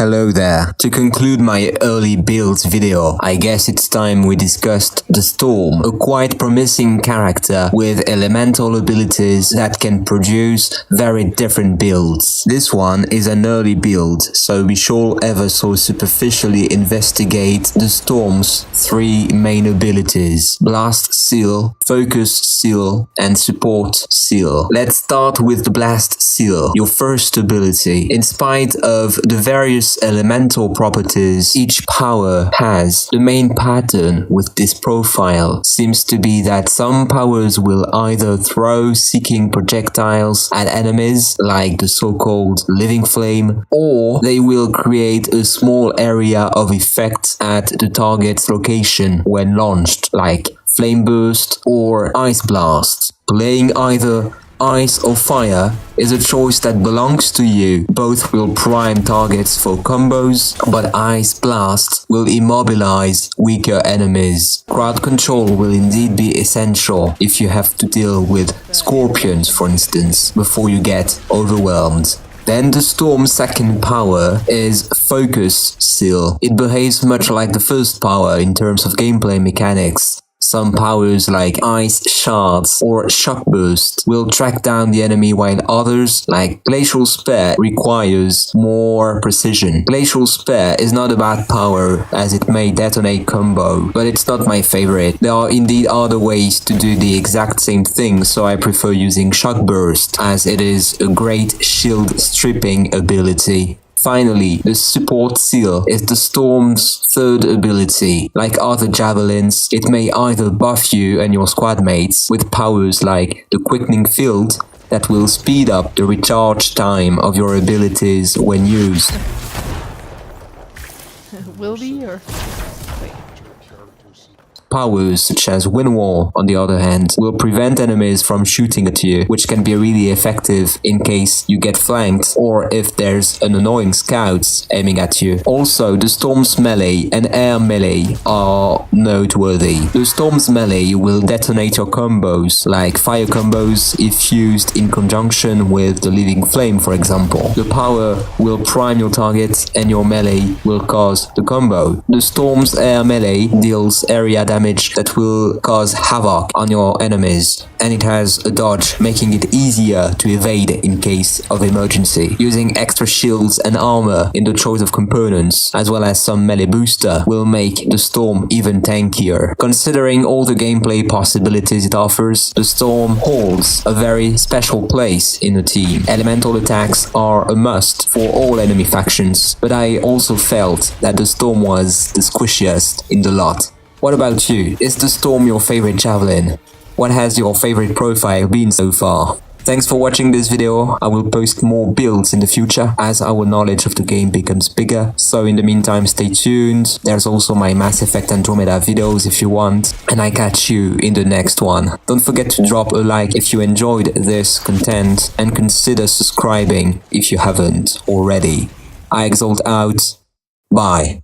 Hello there. To conclude my early builds video, I guess it's time we discussed the Storm, a quite promising character with elemental abilities that can produce very different builds. This one is an early build, so we shall ever so superficially investigate the Storm's three main abilities: Blast Seal, Focus Seal, and Support Seal. Let's start with the Blast Seal, your first ability. In spite of the various elemental properties each power has, the main pattern with this profile seems to be that some powers will either throw seeking projectiles at enemies, like the so-called Living Flame, or they will create a small area of effect at the target's location when launched, like Flame Burst or Ice Blast. Playing either Ice or Fire is a choice that belongs to you. Both will prime targets for combos, but Ice Blast will immobilize weaker enemies. Crowd control will indeed be essential if you have to deal with scorpions, for instance, before you get overwhelmed. Then the Storm's second power is Focus Seal. It behaves much like the first power in terms of gameplay mechanics. Some powers like Ice Shards or Shock Burst will track down the enemy, while others like Glacial Spear requires more precision. Glacial Spear is not a bad power as it may detonate combo, but it's not my favorite. There are indeed other ways to do the exact same thing, so I prefer using Shock Burst as it is a great shield stripping ability. Finally, the Support Seal is the Storm's third ability. Like other javelins, it may either buff you and your squad mates with powers like the Quickening Field that will speed up the recharge time of your abilities when used. Will be or... Powers such as Wind Wall, on the other hand, will prevent enemies from shooting at you, which can be really effective in case you get flanked or if there's an annoying scout aiming at you. Also, the Storm's melee and air melee are noteworthy. The Storm's melee will detonate your combos, like fire combos if used in conjunction with the Living Flame, for example. The power will prime your target and your melee will cause the combo. The Storm's air melee deals area damage that will cause havoc on your enemies, and it has a dodge making it easier to evade in case of emergency. Using extra shields and armor in the choice of components, as well as some melee booster, will make the Storm even tankier. Considering all the gameplay possibilities it offers, the Storm holds a very special place in the team. Elemental attacks are a must for all enemy factions, but I also felt that the Storm was the squishiest in the lot. What about you? Is the Storm your favorite javelin? What has your favorite profile been so far? Thanks for watching this video. I will post more builds in the future as our knowledge of the game becomes bigger. So in the meantime, stay tuned. There's also my Mass Effect Andromeda videos if you want. And I catch you in the next one. Don't forget to drop a like if you enjoyed this content and consider subscribing if you haven't already. I Exalt out. Bye.